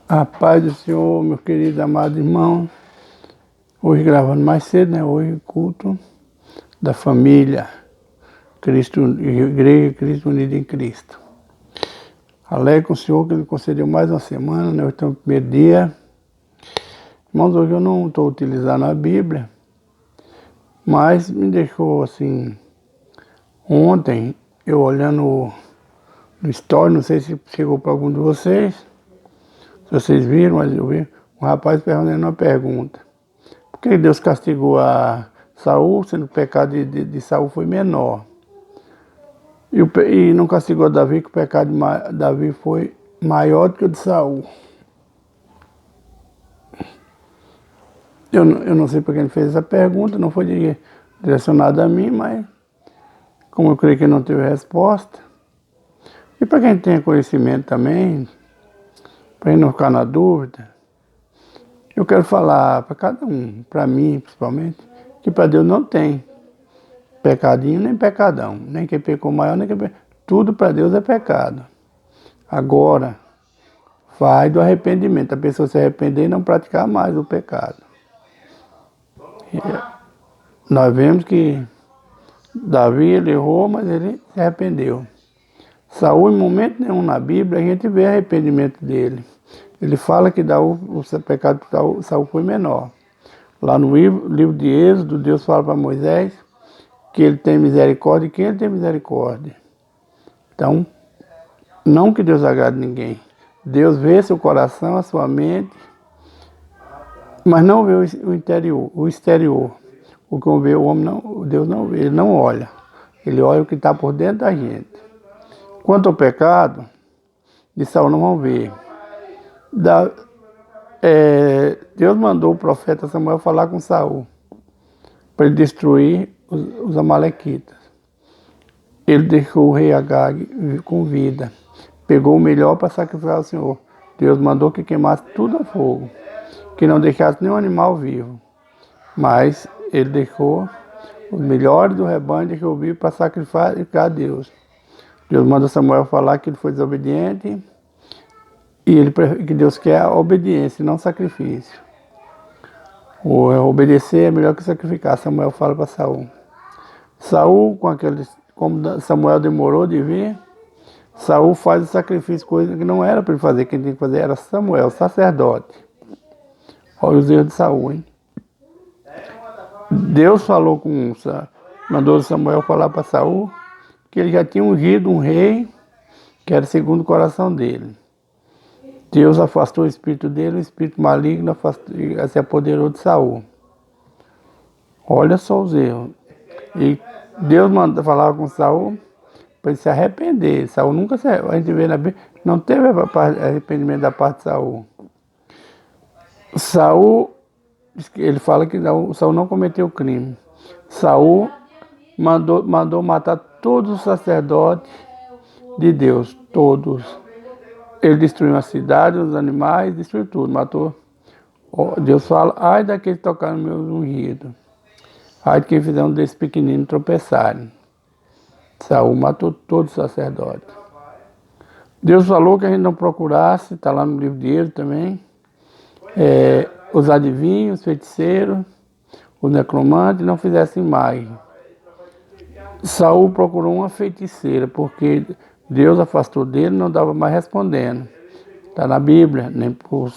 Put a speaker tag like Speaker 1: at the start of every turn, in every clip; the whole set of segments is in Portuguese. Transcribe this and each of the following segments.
Speaker 1: A paz do Senhor, meu querido amado irmão. Hoje gravando mais cedo, né? Hoje culto da família Cristo, Igreja Cristo Unido em Cristo. Alegre com o Senhor que Ele concedeu mais uma semana, né? Hoje estamos no primeiro dia. Irmãos, hoje eu não estou utilizando a Bíblia, mas me deixou assim, ontem, eu olhando no story, não sei se chegou para algum de vocês, se vocês viram, mas eu vi um rapaz perguntando uma pergunta. Por que Deus castigou a Saul, sendo que o pecado de Saul foi menor? E não castigou Davi, que o pecado de Davi foi maior do que o de Saul. Eu não sei porque ele fez essa pergunta, não foi direcionada a mim, mas como eu creio que não teve resposta. E para quem tem conhecimento também, para não ficar na dúvida, eu quero falar para cada um, para mim principalmente, que para Deus não tem pecadinho nem pecadão, nem quem pecou maior, nem quem pecou. Tudo para Deus é pecado. Agora, vai do arrependimento, a pessoa se arrepender e não praticar mais o pecado. E nós vemos que Davi ele errou, mas ele se arrependeu. Saul, em momento nenhum na Bíblia, a gente vê arrependimento dele. Ele fala que o pecado de Saul foi menor. Lá no livro de Êxodo, Deus fala para Moisés que ele tem misericórdia e quem ele tem misericórdia. Então, não que Deus agrade ninguém. Deus vê seu coração, a sua mente, mas não vê o interior, o exterior. O que vê o homem não, Deus não vê, ele não olha. Ele olha o que está por dentro da gente. Quanto ao pecado, de Saul não vão ver. Deus mandou o profeta Samuel falar com Saul para ele destruir os amalequitas. Ele deixou o rei Agag com vida. Pegou o melhor para sacrificar ao Senhor. Deus mandou que queimasse tudo a fogo, que não deixasse nenhum animal vivo. Mas ele deixou os melhores do rebanho, deixou vivo para sacrificar a Deus. Deus manda Samuel falar que ele foi desobediente e que Deus quer a obediência, não sacrifício. Obedecer é melhor que sacrificar, Samuel fala para Saul. Saul, como Samuel demorou de vir, Saul faz o sacrifício, coisa que não era para ele fazer, quem tinha que fazer era Samuel, sacerdote. Olha os erros de Saul, hein? Deus mandou Samuel falar para Saul que ele já tinha ungido um rei que era segundo o coração dele. Deus afastou o espírito dele, o espírito maligno se apoderou de Saul. Olha só os erros. E Deus falava com Saul para ele se arrepender. Saul nunca a gente vê na Bíblia, não teve arrependimento da parte de Saul. Saul, ele fala que Saul não cometeu crime. Saul mandou matar todos os sacerdotes de Deus, todos. Ele destruiu a cidade, os animais, destruiu tudo, matou. Deus fala, ai daqueles que tocaram meus ungidos. Ai de quem fizer um desses pequeninos tropeçarem. Saul matou todos os sacerdotes. Deus falou que a gente não procurasse, está lá no livro de Êxodo também, os adivinhos, os feiticeiros, os necromantes, não fizessem mais. Saul procurou uma feiticeira, porque Deus afastou dele, não dava mais respondendo. Está na Bíblia, nem por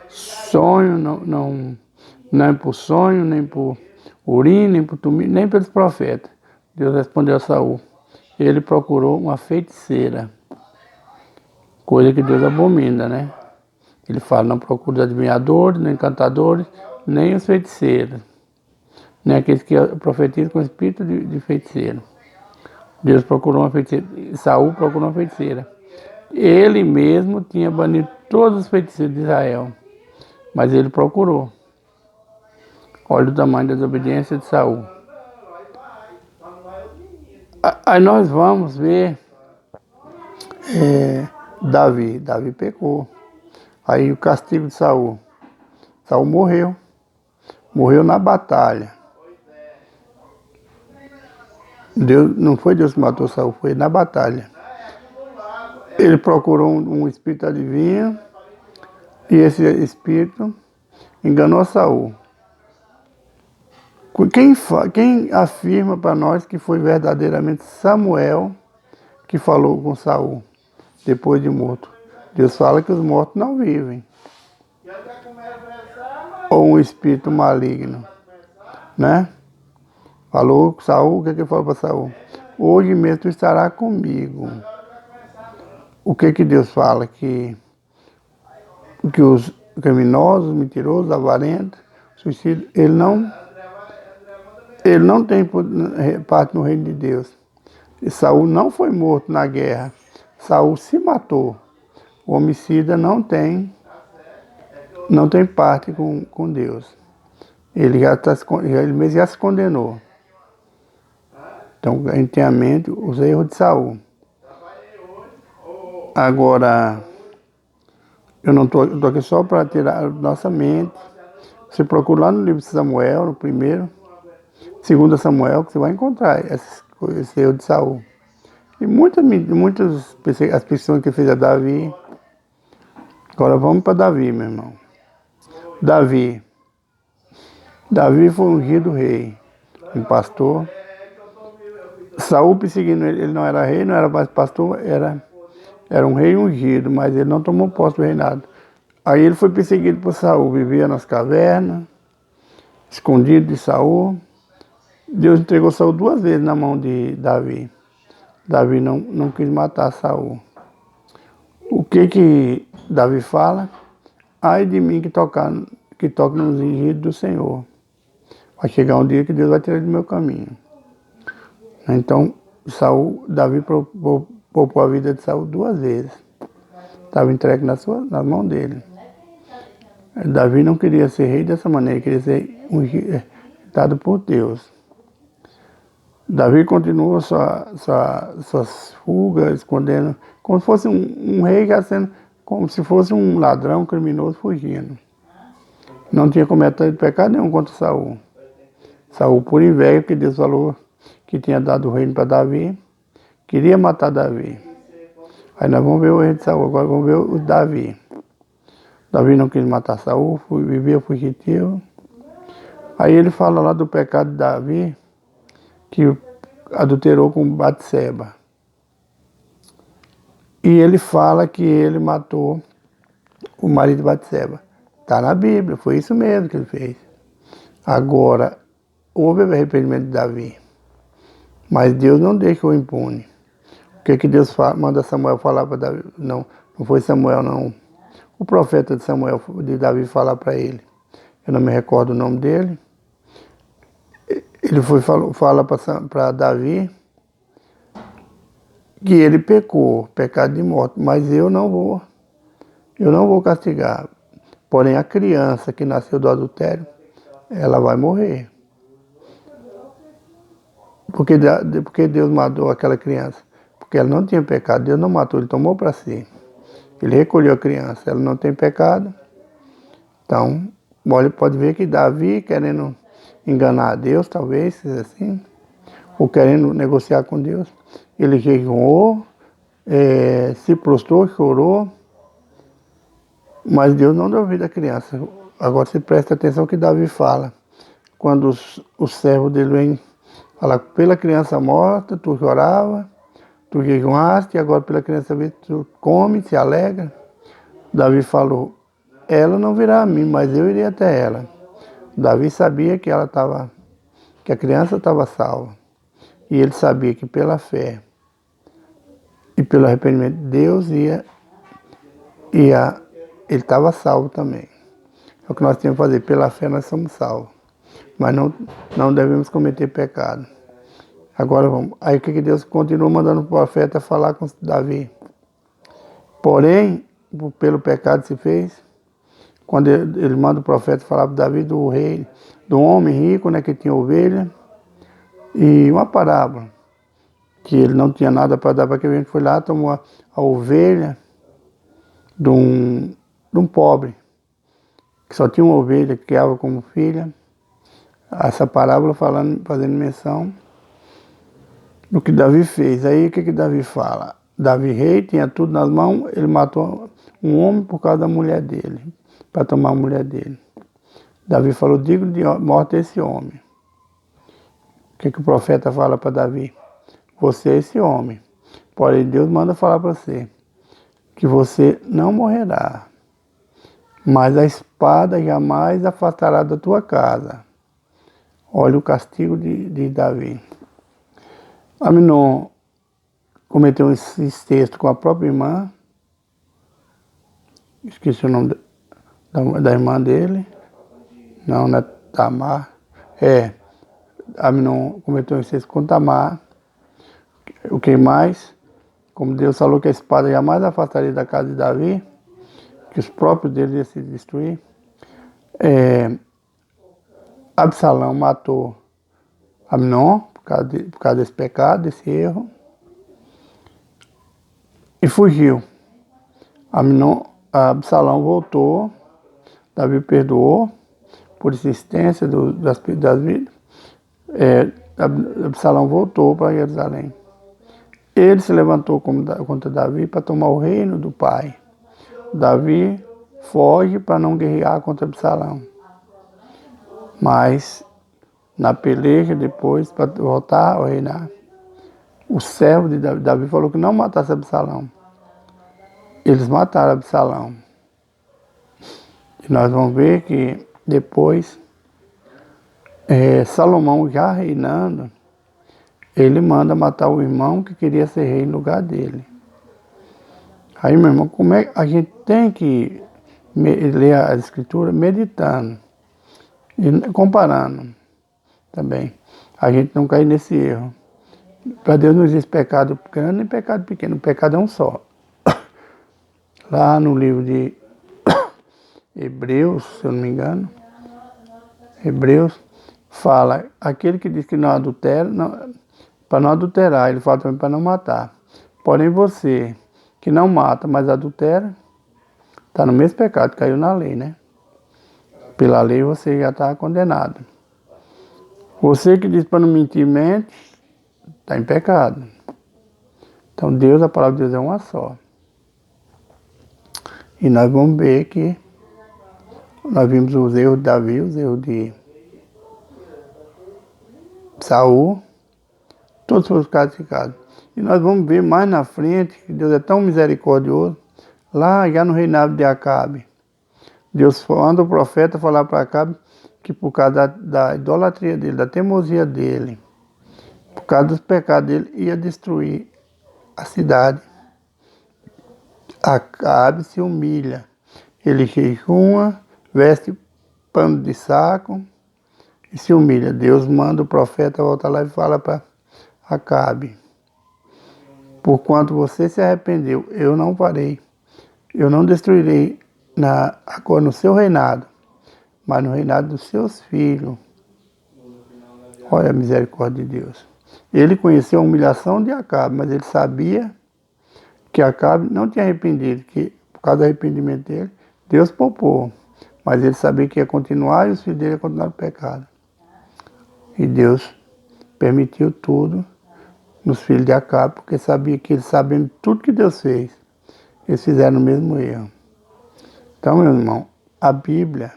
Speaker 1: sonho, nem por sonho, nem por urina, nem por tumir, nem pelos profetas. Deus respondeu a Saul. Ele procurou uma feiticeira, coisa que Deus abomina, né? Ele fala, não procura os adivinhadores, nem encantadores, nem os feiticeiros, nem aqueles que profetizam com espírito de feiticeiro. Deus procurou uma feiticeira, Saul procurou uma feiticeira. Ele mesmo tinha banido todos os feiticeiros de Israel, mas ele procurou. Olha o tamanho da desobediência de Saul. Aí nós vamos ver Davi. Davi pecou. Aí o castigo de Saul. Saul morreu. Morreu na batalha. Não foi Deus que matou Saul, foi na batalha. ele procurou um espírito adivinho e esse espírito enganou Saul. Quem afirma para nós que foi verdadeiramente Samuel que falou com Saul depois de morto? Deus fala que os mortos não vivem. Ou um espírito maligno, né? Falou com Saul, o que ele falou para Saul? Hoje mesmo tu estará comigo. O que Deus fala? Que os criminosos, mentirosos, avarentos, suicidas, ele não tem parte no reino de Deus. E Saul não foi morto na guerra. Saul se matou. O homicida não tem parte com Deus. Ele mesmo já se condenou. Então a gente tem a mente os erros de Saul. Agora, eu não estou aqui só para tirar a nossa mente. Você procura lá no livro de Samuel, no primeiro, 2 Samuel, que você vai encontrar esse erro de Saul. E muitas as pessoas que fez a Davi. Agora vamos para Davi, meu irmão. Davi foi ungido rei, um pastor. Saul perseguindo ele não era rei, não era mais pastor, era um rei ungido, mas ele não tomou posse do reinado. Aí ele foi perseguido por Saul, vivia nas cavernas, escondido de Saul. Deus entregou Saul 2 vezes na mão de Davi. Davi não quis matar Saul. O que Davi fala? Ai de mim que toca nos ungidos do Senhor. Vai chegar um dia que Deus vai tirar do meu caminho. Então, Davi poupou a vida de Saul 2 vezes. Estava entregue nas mãos dele. Davi não queria ser rei dessa maneira, queria ser dado por Deus. Davi continuou suas fugas, escondendo, como se fosse um rei como se fosse um ladrão criminoso fugindo. Não tinha cometido pecado nenhum contra Saul. Saul, por inveja, que Deus falou que tinha dado o reino para Davi, queria matar Davi. Aí nós vamos ver o rei de Saul, agora vamos ver o Davi. Davi não quis matar Saul, vivia fugitivo. Aí ele fala lá do pecado de Davi, que adulterou com Batseba. E ele fala que ele matou o marido de Batseba. Está na Bíblia, foi isso mesmo que ele fez. Agora, houve arrependimento de Davi, mas Deus não deixou impune. O que Deus manda Samuel falar para Davi? Não foi Samuel, não. O profeta de Davi falar para ele. Eu não me recordo o nome dele. Ele fala para Davi que ele pecou, pecado de morte, mas eu não vou castigar. Porém, a criança que nasceu do adultério, ela vai morrer. Porque Deus matou aquela criança? Porque ela não tinha pecado, Deus não matou, ele tomou para si. Ele recolheu a criança, ela não tem pecado. Então, pode ver que Davi, querendo enganar a Deus, talvez, assim, ou querendo negociar com Deus, ele jejuou, se prostrou, chorou, mas Deus não deu vida à criança. Agora você presta atenção que Davi fala. Quando os servos dele vêm falar, pela criança morta, tu chorava, tu jejuaste, e agora pela criança viva, tu come, se alegra. Davi falou, ela não virá a mim, mas eu irei até ela. Davi sabia que a criança estava salva. E ele sabia que pela fé e pelo arrependimento, Deus ele estava salvo também. É o que nós temos que fazer, pela fé nós somos salvos. Mas não devemos cometer pecado. Agora vamos. Aí o que Deus continua mandando o profeta falar com Davi? Porém, pelo pecado se fez, quando ele manda o profeta falar para Davi do rei, do homem rico, né, que tinha ovelha, e uma parábola, que ele não tinha nada para dar para aquele gente, foi lá, tomou a ovelha de um pobre, que só tinha uma ovelha que criava como filha. Essa parábola fazendo menção do que Davi fez. Aí o que Davi fala? Davi rei, tinha tudo nas mãos, ele matou um homem por causa da mulher dele, para tomar a mulher dele. Davi falou, digno de morte esse homem. O que o profeta fala para Davi? Você é esse homem. Porém, Deus manda falar para você que você não morrerá, mas a espada jamais afastará da tua casa. Olha o castigo de Davi. Aminon cometeu esse incesto com a própria irmã, esqueci o nome da irmã dele, não é Tamar, Aminon cometeu incesto com Tamar. O que mais? Como Deus falou que a espada jamais afastaria da casa de Davi, que os próprios deles iam se destruir. Absalão matou Aminon por causa desse pecado, desse erro, e fugiu. Absalão voltou, Davi perdoou por insistência das vidas. Absalão voltou para Jerusalém. Ele se levantou contra Davi para tomar o reino do pai. Davi foge para não guerrear contra Absalão. Mas, na peleja depois, para voltar a reinar, o servo de Davi falou que não matasse Absalão. Eles mataram Absalão. E nós vamos ver que depois, Salomão já reinando, ele manda matar o irmão que queria ser rei no lugar dele. Aí, meu irmão, como é a gente tem que ler a escritura meditando e comparando também. A gente não cair nesse erro. Para Deus não existe pecado grande nem pecado pequeno. O pecado é um só. Lá no livro de Hebreus, se eu não me engano, Hebreus fala, aquele que diz que não adultera, para não adulterar, ele fala também para não matar. Porém você, que não mata, mas adultera, está no mesmo pecado, caiu na lei, né? Pela lei você já está condenado. Você que diz para não mentir, mente, está em pecado. Então Deus, a palavra de Deus é uma só. E nós vamos ver que nós vimos os erros de Davi, os erros de Saul, todos foram classificados. E nós vamos ver mais na frente que Deus é tão misericordioso, lá já no reinado de Acabe. Deus manda o profeta falar para Acabe que por causa da idolatria dele, da teimosia dele, por causa dos pecados dele, ia destruir a cidade. Acabe se humilha. Ele jejuma, veste pano de saco e se humilha. Deus manda o profeta voltar lá e fala para Acabe: porquanto você se arrependeu, eu não farei. Eu não destruirei agora no seu reinado, mas no reinado dos seus filhos. Olha a misericórdia de Deus. Ele conheceu a humilhação de Acabe, mas ele sabia que Acabe não tinha arrependido, que por causa do arrependimento dele, Deus poupou. Mas ele sabia que ia continuar e os filhos dele iam continuar no pecado. E Deus permitiu tudo nos filhos de Acabe, porque sabia que eles, sabendo tudo que Deus fez, eles fizeram o mesmo erro. Então, meu irmão, a Bíblia,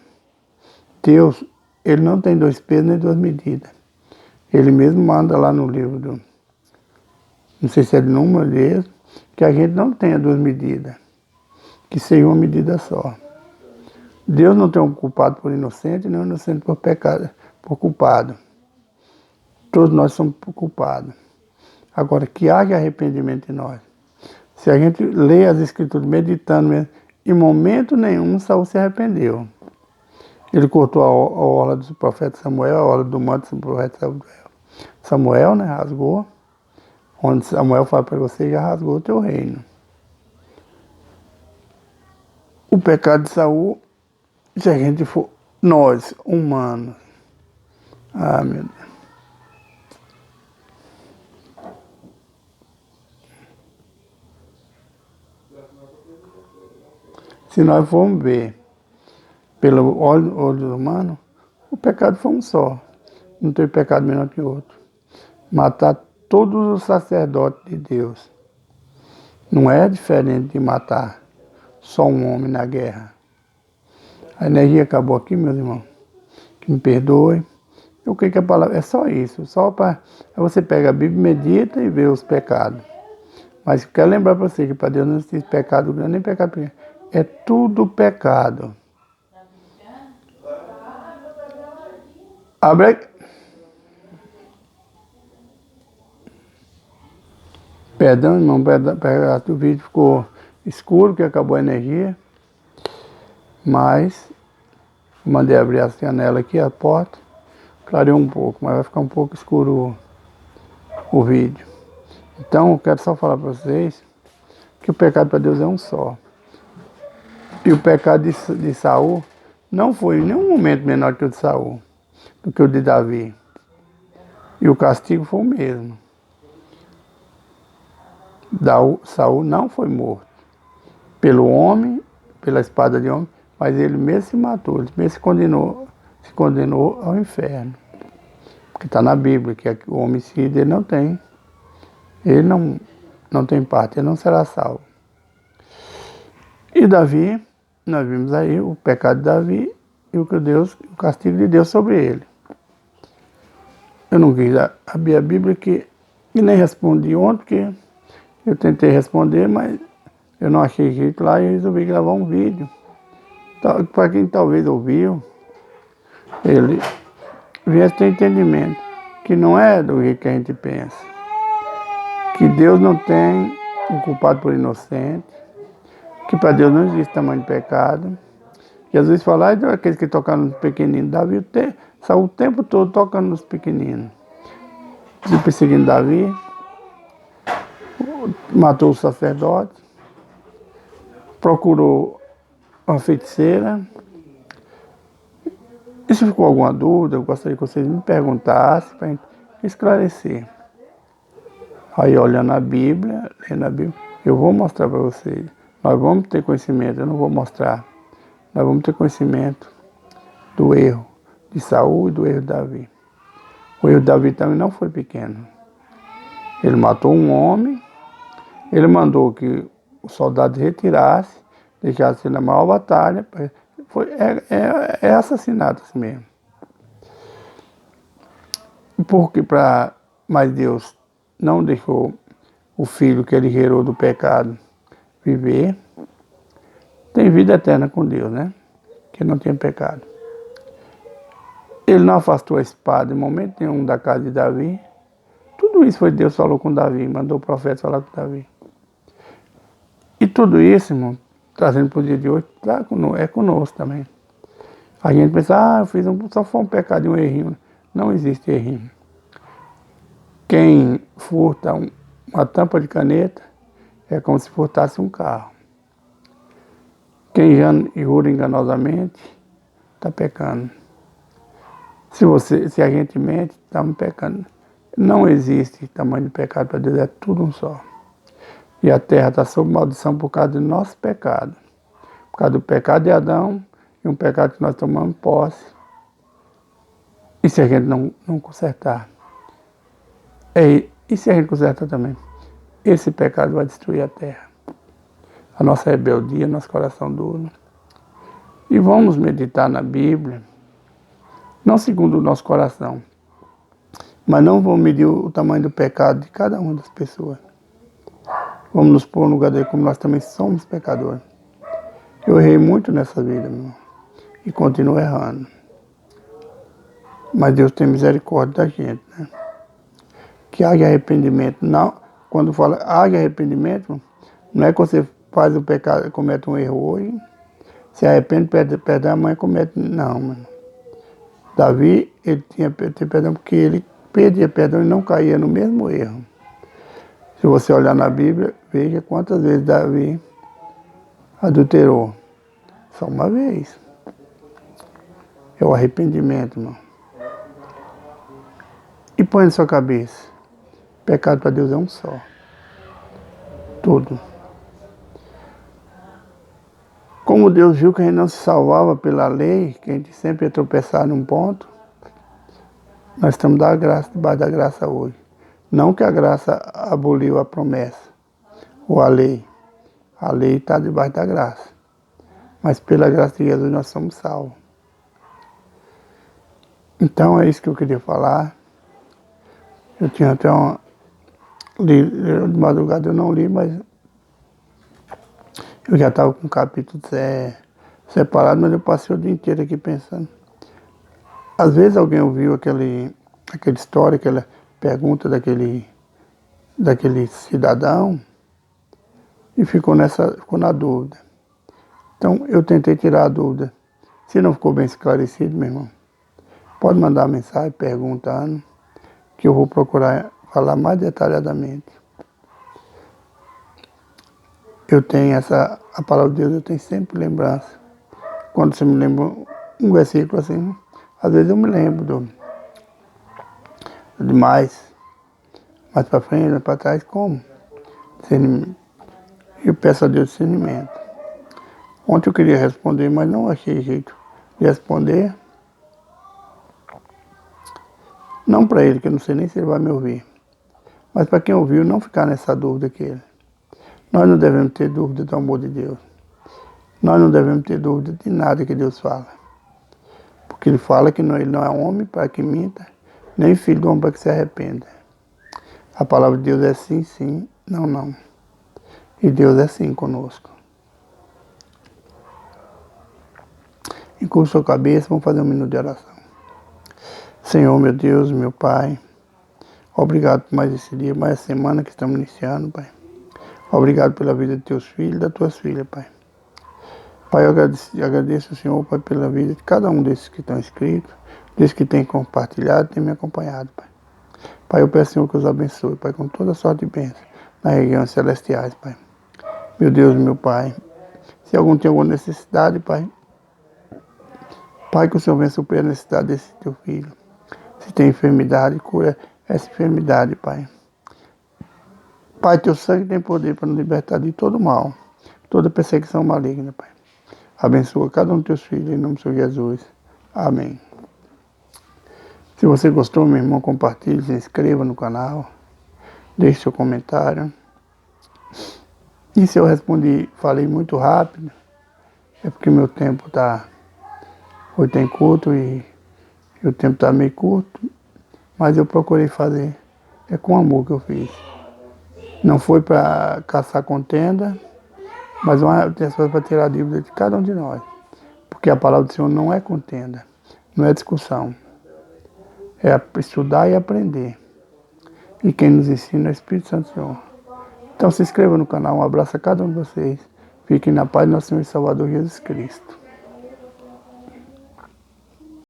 Speaker 1: Deus, ele não tem dois pesos nem duas medidas. Ele mesmo manda lá no livro não sei se é de número dele, que a gente não tenha duas medidas, que seja uma medida só. Deus não tem um culpado por inocente, nem um inocente por pecado, por culpado. Todos nós somos culpados. Agora, que haja arrependimento em nós. Se a gente lê as escrituras meditando mesmo, em momento nenhum Saul se arrependeu. Ele cortou a orla do profeta Samuel, a orla do manto do profeta Samuel, né, rasgou. Onde Samuel fala para você, já rasgou o teu reino. O pecado de Saul, se a gente for, nós, humanos, meu Deus. Se nós formos ver pelo olho humano, o pecado foi um só. Não tem pecado menor que outro. Matar todos os sacerdotes de Deus. Não é diferente de matar só um homem na guerra. A energia acabou aqui, meus irmãos. Que me perdoe. O que a palavra... É só isso. Só para... Você pega a Bíblia, medita e vê os pecados. Mas eu quero lembrar para você que para Deus não existe pecado grande nem pecado pequeno. É tudo pecado. Abre... Perdão, irmão, o vídeo ficou escuro, que acabou a energia. Mas mandei abrir a janela aqui, a porta. Clareou um pouco, mas vai ficar um pouco escuro o vídeo. Então, eu quero só falar para vocês que o pecado para Deus é um só. E o pecado de Saul não foi em nenhum momento menor que o de Saul, do que o de Davi. E o castigo foi o mesmo. Saul não foi morto pelo homem, pela espada de homem, mas ele mesmo se matou, ele mesmo se condenou ao inferno. Porque está na Bíblia que o homicídio ele não tem parte, ele não será salvo. E Davi, nós vimos aí o pecado de Davi e o castigo de Deus sobre ele. Eu não quis abrir a Bíblia e nem respondi ontem, porque eu tentei responder, mas eu não achei jeito lá e resolvi gravar um vídeo. Para quem talvez ouviu, ele viesse ter entendimento que não é do que a gente pensa. Que Deus não tem um culpado por inocente, que para Deus não existe tamanho de pecado. Jesus fala, aqueles que tocaram nos pequeninos. Davi saiu o tempo todo tocando nos pequeninos. E perseguindo Davi, matou o sacerdote, procurou uma feiticeira. E se ficou alguma dúvida, eu gostaria que vocês me perguntassem para esclarecer. Aí olhando a Bíblia, lendo a Bíblia, eu vou mostrar para vocês. Nós vamos ter conhecimento, eu não vou mostrar. Nós vamos ter conhecimento do erro de Saul e do erro de Davi. O erro de Davi também não foi pequeno. Ele matou um homem, ele mandou que os soldados retirassem, deixassem na maior batalha. É assassinato assim mesmo. Mas Deus não deixou o filho que ele gerou do pecado viver. Tem vida eterna com Deus, né? Que não tem pecado. Ele não afastou a espada em momento nenhum da casa de Davi. Tudo isso foi Deus que falou com Davi, mandou o profeta falar com Davi. E tudo isso, irmão, trazendo para o dia de hoje, é conosco também. A gente pensa, eu fiz só foi um pecado, um errinho. Não existe errinho. Quem furta uma tampa de caneta é como se furtasse um carro. Quem jura enganosamente está pecando. Se a gente mente, estamos pecando. Não existe tamanho de pecado para Deus, é tudo um só. E a terra está sob maldição por causa do nosso pecado. Por causa do pecado de Adão e um pecado que nós tomamos posse. E se a gente não consertar? E se a gente consertar também? Esse pecado vai destruir a terra. A nossa rebeldia, nosso coração duro. E vamos meditar na Bíblia, não segundo o nosso coração, mas não vamos medir o tamanho do pecado de cada uma das pessoas. Vamos nos pôr no lugar dele como nós também somos pecadores. Eu errei muito nessa vida, meu irmão, e continuo errando. Mas Deus tem misericórdia da gente, né? Que haja arrependimento. Não, quando fala haja arrependimento, não é que você faz o pecado, comete um erro hoje, se arrepende, pede perdão, amanhã comete. Não, mano. Davi, ele tinha perdão porque ele pedia perdão e não caía no mesmo erro. Se você olhar na Bíblia, veja quantas vezes Davi adulterou. Só uma vez. É o arrependimento, irmão. E põe na sua cabeça. Pecado para Deus é um só. Tudo. Como Deus viu que a gente não se salvava pela lei, que a gente sempre ia tropeçar num ponto, nós estamos debaixo da graça hoje. Não que a graça aboliu a promessa, ou a lei. A lei está debaixo da graça. Mas pela graça de Jesus nós somos salvos. Então é isso que eu queria falar. Eu tinha até uma... De madrugada eu não li, mas eu já estava com o capítulo separado, mas eu passei o dia inteiro aqui pensando. Às vezes alguém ouviu aquela história, aquela pergunta daquele cidadão e ficou na dúvida. Então eu tentei tirar a dúvida. Se não ficou bem esclarecido, meu irmão, pode mandar mensagem perguntando, que eu vou procurar falar mais detalhadamente. Eu tenho a palavra de Deus, eu tenho sempre lembrança. Quando você me lembra um versículo assim, às vezes eu me lembro demais. Mais para frente, mais para trás, como? Eu peço a Deus discernimento. Ontem eu queria responder, mas não achei jeito de responder. Não para ele, que eu não sei nem se ele vai me ouvir. Mas para quem ouviu, não ficar nessa dúvida que ele. Nós não devemos ter dúvida do amor de Deus. Nós não devemos ter dúvida de nada que Deus fala. Porque ele fala que ele não é homem para que minta, nem filho do homem para que se arrependa. A palavra de Deus é sim, sim, não, não. E Deus é sim conosco. Encurte sua cabeça, vamos fazer um minuto de oração. Senhor, meu Deus, meu Pai, obrigado por mais esse dia, mais essa semana que estamos iniciando, Pai. Obrigado pela vida de teus filhos e das tuas filhas, Pai. Pai, eu agradeço ao Senhor, Pai, pela vida de cada um desses que estão inscritos, desses que têm compartilhado, têm me acompanhado, Pai. Pai, eu peço, Senhor, que os abençoe, Pai, com toda sorte de bênção nas regiões celestiais, Pai. Meu Deus, meu Pai, se algum tem alguma necessidade, Pai, Pai, que o Senhor venha suprir a necessidade desse teu filho. Se tem enfermidade, cura essa enfermidade, Pai. Pai, teu sangue tem poder para nos libertar de todo mal, toda perseguição maligna, Pai. Abençoa cada um dos teus filhos, em nome do Senhor Jesus. Amém. Se você gostou, meu irmão, compartilhe, se inscreva no canal, deixe seu comentário. E se eu falei muito rápido, é porque meu tempo hoje tem culto e o tempo está meio curto, mas eu procurei fazer, é com amor que eu fiz. Não foi para caçar contenda, mas uma intenção para tirar a dúvida de cada um de nós. Porque a palavra do Senhor não é contenda, não é discussão. É estudar e aprender. E quem nos ensina é o Espírito Santo do Senhor. Então se inscreva no canal, um abraço a cada um de vocês. Fiquem na paz do nosso Senhor e Salvador Jesus Cristo.